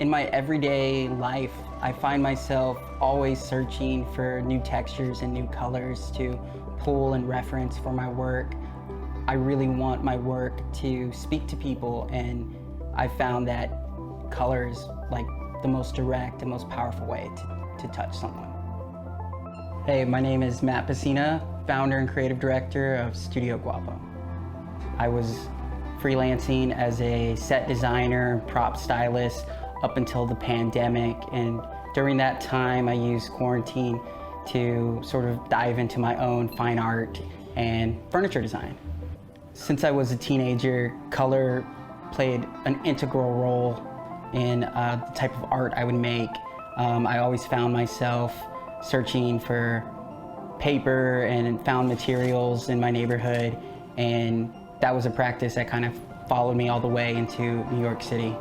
In my everyday life, I find myself always searching for new textures and new colors to pull and reference for my work. I really want my work to speak to people, and I found that color is like the most direct and most powerful way to touch someone. Hey, my name is Matt Pacina, founder and creative director of Studio GUAPO. I was freelancing as a set designer, prop stylist, up until the pandemic, and during that time I used quarantine to sort of dive into my own fine art and furniture design. Since I was a teenager, color played an integral role in the type of art I would make. I always found myself searching for paper and found materials in my neighborhood, and that was a practice that kind of followed me all the way into New York City.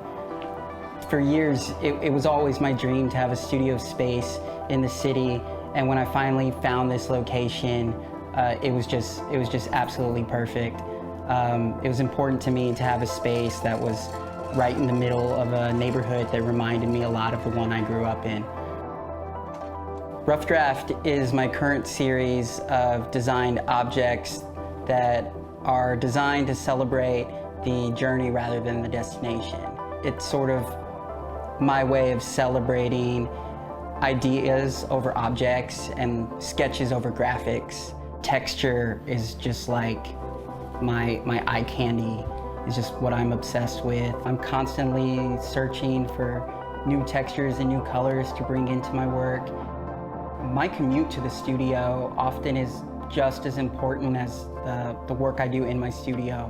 For years, it was always my dream to have a studio space in the city, and when I finally found this location, it was just absolutely perfect. It was important to me to have a space that was right in the middle of a neighborhood that reminded me a lot of the one I grew up in. Rough Draft is my current series of designed objects that are designed to celebrate the journey rather than the destination. It's sort of my way of celebrating ideas over objects and sketches over graphics. Texture is just like my eye candy. It's just what I'm obsessed with. I'm constantly searching for new textures and new colors to bring into my work. My commute to the studio often is just as important as the work I do in my studio.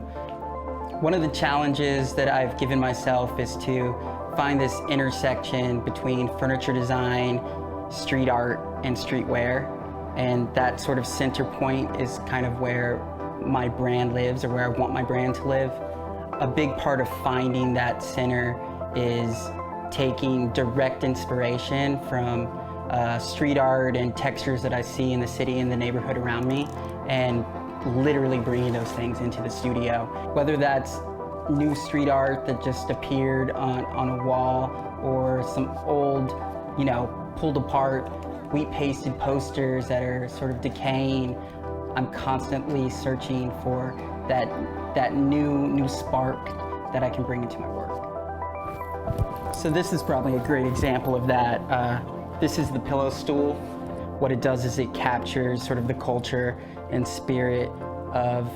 One of the challenges that I've given myself is to find this intersection between furniture design, street art, and streetwear. And that sort of center point is kind of where my brand lives, or where I want my brand to live. A big part of finding that center is taking direct inspiration from street art and textures that I see in the city and the neighborhood around me, and literally bringing those things into the studio. Whether that's new street art that just appeared on a wall, or some old, pulled apart, wheat pasted posters that are sort of decaying. I'm constantly searching for that new spark that I can bring into my work. So this is probably a great example of that. This is the pillow stool. What it does is it captures sort of the culture and spirit of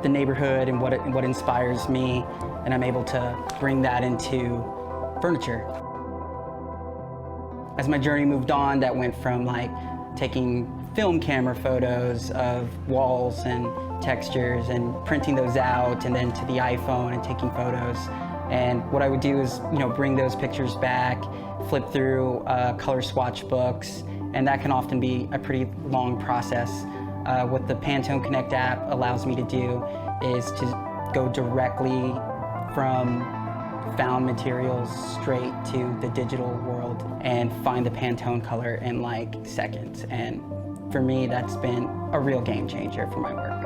the neighborhood and what inspires me, and I'm able to bring that into furniture. As my journey moved on, that went from like taking film camera photos of walls and textures and printing those out, and then to the iPhone and taking photos. And what I would do is, bring those pictures back, flip through color swatch books, and that can often be a pretty long process. What the Pantone Connect app allows me to do is to go directly from found materials straight to the digital world and find the Pantone color in like seconds. And for me, that's been a real game changer for my work.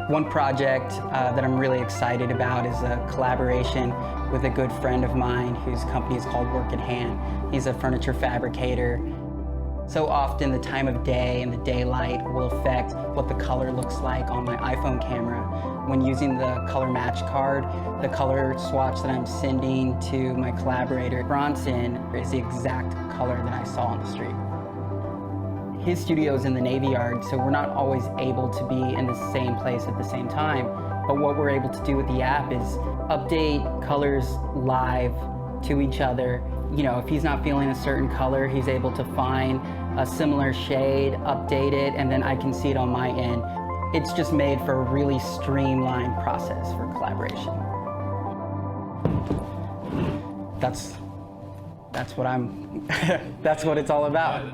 One project that I'm really excited about is a collaboration with a good friend of mine whose company is called Work in Hand. He's a furniture fabricator. So often the time of day and the daylight will affect what the color looks like on my iPhone camera. When using the color match card, the color swatch that I'm sending to my collaborator, Bronson, is the exact color that I saw on the street. His studio is in the Navy Yard, so we're not always able to be in the same place at the same time. But what we're able to do with the app is update colors live to each other. If he's not feeling a certain color, he's able to find a similar shade, update it, and then I can see it on my end. It's just made for a really streamlined process for collaboration. That's what it's all about.